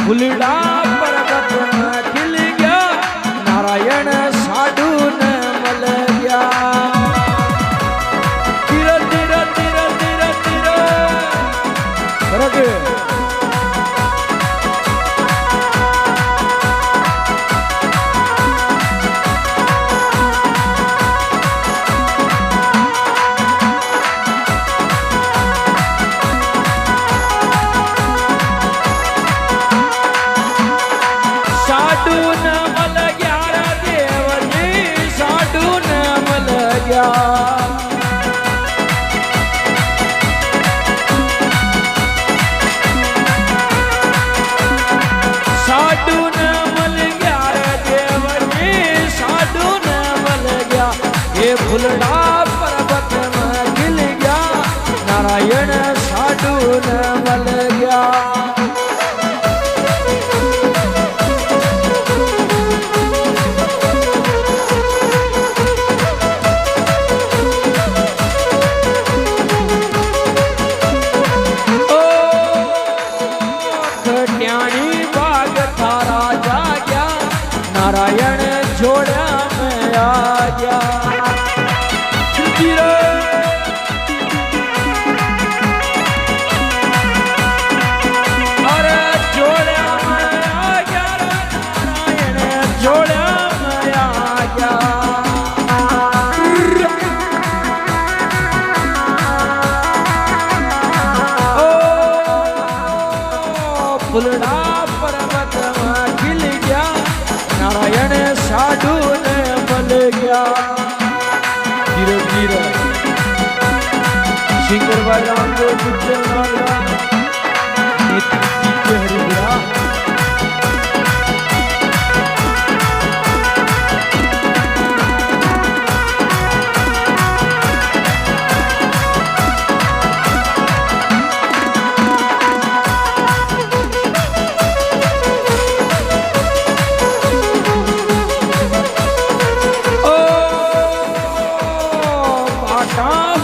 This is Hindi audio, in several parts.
फुलड़ा पर्वत में खिल गया नारायण साधु ने मल गया धीरे धीरे धीरे धीरे धीरे साधु न मल गया रे देव जी साधु न मल गया साधु न मल गया रे देव जी साधु न मल गया ये फुलड़ा पर्वत में खिल गया नारायण साधु न मल गया नारायण जोड़ा में आ गया अरे जोड़ा में आ गया नारायण जोड़ा में आ गया ओ फुलड़ा पर्वत में खिल गया नारायण साधु ने मल गया धीरे धीरे शिंगर भाई रामदेव गुज्जर नागरा नेतृत्व हरिद्रा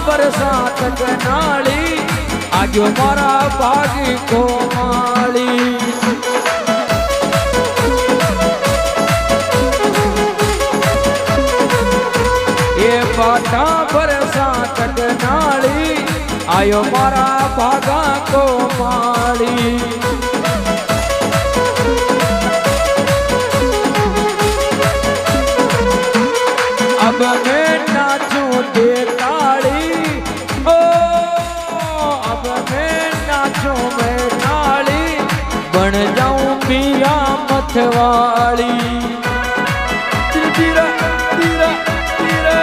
बरसात नाली आगे मारा बागी को माली ये बाटा बरसात नाली आयो मारा बागा को माली अब मैं नाचूं दे ताली ओ अब मैं नाचूं मैं ताली बन जाऊं पिया मथवाली धीरे धीरे धीरे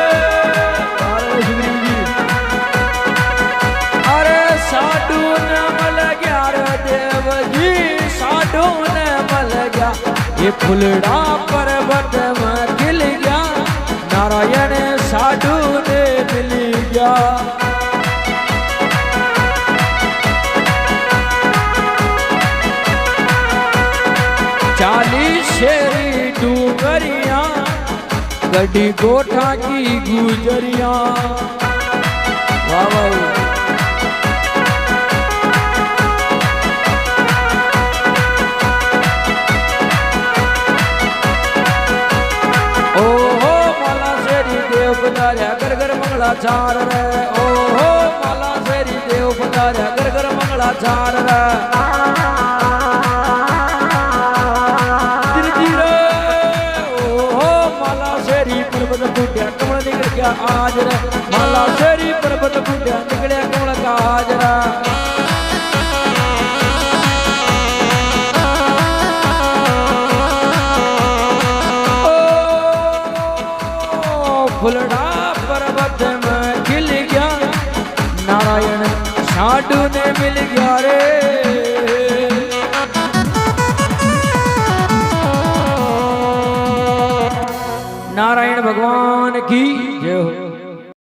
अरे साधु ने मल गया रे देव जी साधु ने मल गया ये फुलड़ा पर्वत में खिल गया नारायण साधु ने मिल गया चालीस शेरी डूंगरिया गड्डी गोठा की गुजरिया वाह वाह घर घर मंगला चार रे ओ हो माला शेरी देव पधार्या घर घर मंगला चार रे धीरे धीरे ओ हो माला शेरी पर्वत फूट्या कमल निकल गया आज रे माला शेरी पर्वत फूट्या निकलिया कमल का आज रे फुलड़ा पर्वत में खिल गया नारायण साधु ने मिल गया रे नारायण भगवान की जय हो।